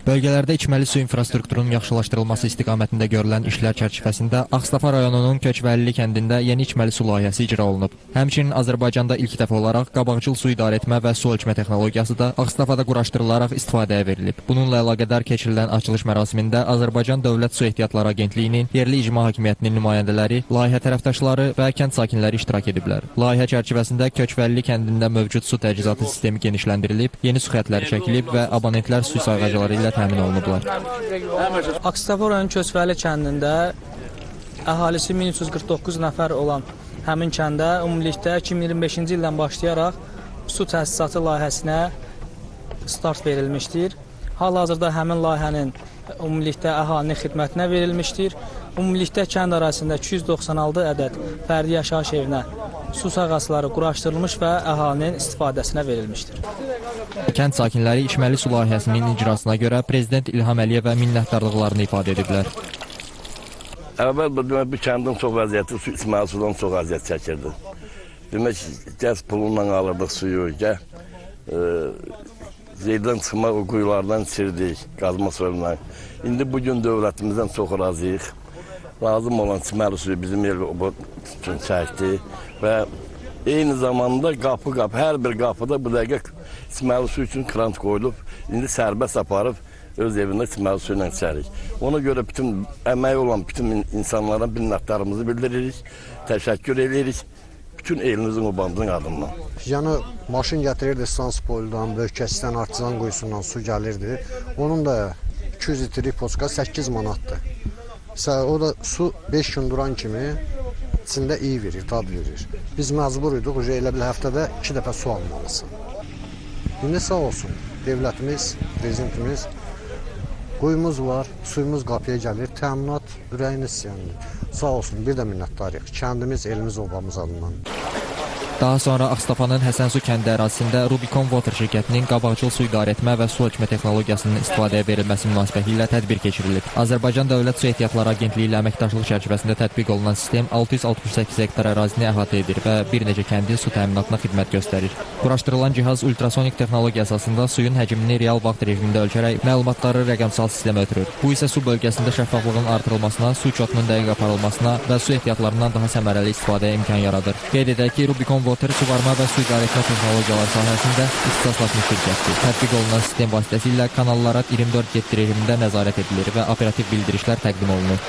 Bölgələrdə içməli su infrastrukturunun yaxşılaşdırılması istiqamətində görülən işlər çərçivəsində Ağstafa rayonunun Köçvəlili kəndində yeni içməli su layihəsi icra olunub. Həmçinin Azərbaycanda ilk dəfə olaraq qabaqcıl su idarə etmə və su ölçmə texnologiyası da Ağstafada quraşdırılaraq istifadəyə verilib. Bununla əlaqədar keçirilən açılış mərasimində Azərbaycan Dövlət Su Ehtiyatları Agentliyinin, yerli icma hakimiyyətinin nümayəndələri, layihə tərəfdaşları və kənd sakinləri iştirak ediblər. Layihə çərçivəsində Köçvəlili kəndində mövcud su təchizatı sistemi genişləndirilib, yeni su xəttləri çəkilib və abonentlər su sayğacıları ilə təmin olunublar. Ağstafa rayonunun Köçvəlili kəndində əhalisi 1349 nəfər olan həmin kəndə ümumilikdə 2025-ci ildən başlayaraq su təsisatı layihəsinə start verilmişdir. Hal-hazırda həmin layihənin ümumilikdə əhalinin xidmətinə verilmişdir. Ümumilikdə kənd ərazisində 296 ədəd fərdi yaşayış evinə su sahələri quraşdırılmış və əhalinin istifadəsinə verilmişdir. Kənd sakinləri içməli su layihəsinin icrasına görə Prezident İlham Əliyevə minnətdarlıqlarını ifadə ediblər. Əvvəl bu kəndin çox vəziyyəti su içməli sudan çox əziyyət çəkirdi. Demək, gəz pulunla alırdıq suyu, yerdən çıxmaq o quyulardan içirdik, qazma suyundan. İndi bugün dövlətimizdən çox razıyıq. Lazım olan içməli suyu bizim el üçün çəkdi və eyni zamanda qapı-qapı, hər bir qapıda bu dəqiqə içməli su üçün krant qoyulub, indi sərbəst aparıb öz evində içməli su ilə içərik. Ona görə bütün əməyi olan bütün insanlara minnətdarımızı bildiririk, təşəkkür edirik. Bütün elinizin o bandının adından. Yəni maşın gətirirdi Stanspoildan, Böyükəsizdən, Artizan quyusundan su gəlirdi. Onun da 200 litrik poçka 8 manatdır. O da su 5 gün duran kimi içində iyi verir, tad verir. Biz məcbur idik, elə bil həftədə 2 dəfə su almalısın. İndi sağ olsun, devlətimiz, prezidentimiz, quyumuz var, suyumuz qapıya gəlir, təminat ürəyin istəyəndir. Sağ olsun, bir də minnətdarıyıq. Kəndimiz, elimiz, obamız adından. Daha sonra Ağstafanın Həsənsu kəndi ərazisində Rubicon Water şirkətinin qabaqcıl su idarə etmə və su ölçmə texnologiyasının istifadəyə verilməsi münasibəti ilə tədbir keçirilib. Azərbaycan Dövlət Su Ehtiyatları Agentliyi ilə əməkdaşlıq çərçivəsində tətbiq olunan sistem 668 hektar ərazini əhatə edir və bir neçə kəndin su təminatına xidmət göstərir. Quraşdırılan cihaz ultrasonik texnologiya əsasında suyun həcmini real vaxt rejimində ölçərək məlumatları rəqəmsal sistemə ötürür. Bu isə su bölgəsində şəffaflığın artırılmasına, su üçotunun dəqiq aparılmasına və su ehtiyatlarından daha səmərəli istifadəyə imkan yaradır. Qeyd edək ki, Rubicon Water suvarma və su idarə etmə texnologiyaları sahəsində ixtisaslaşmış şirkətdir. Tətbiq olunan sistem vasitəsilə kanallara 24/7 rejimində nəzarət edilir və operativ bildirişlər təqdim olunur.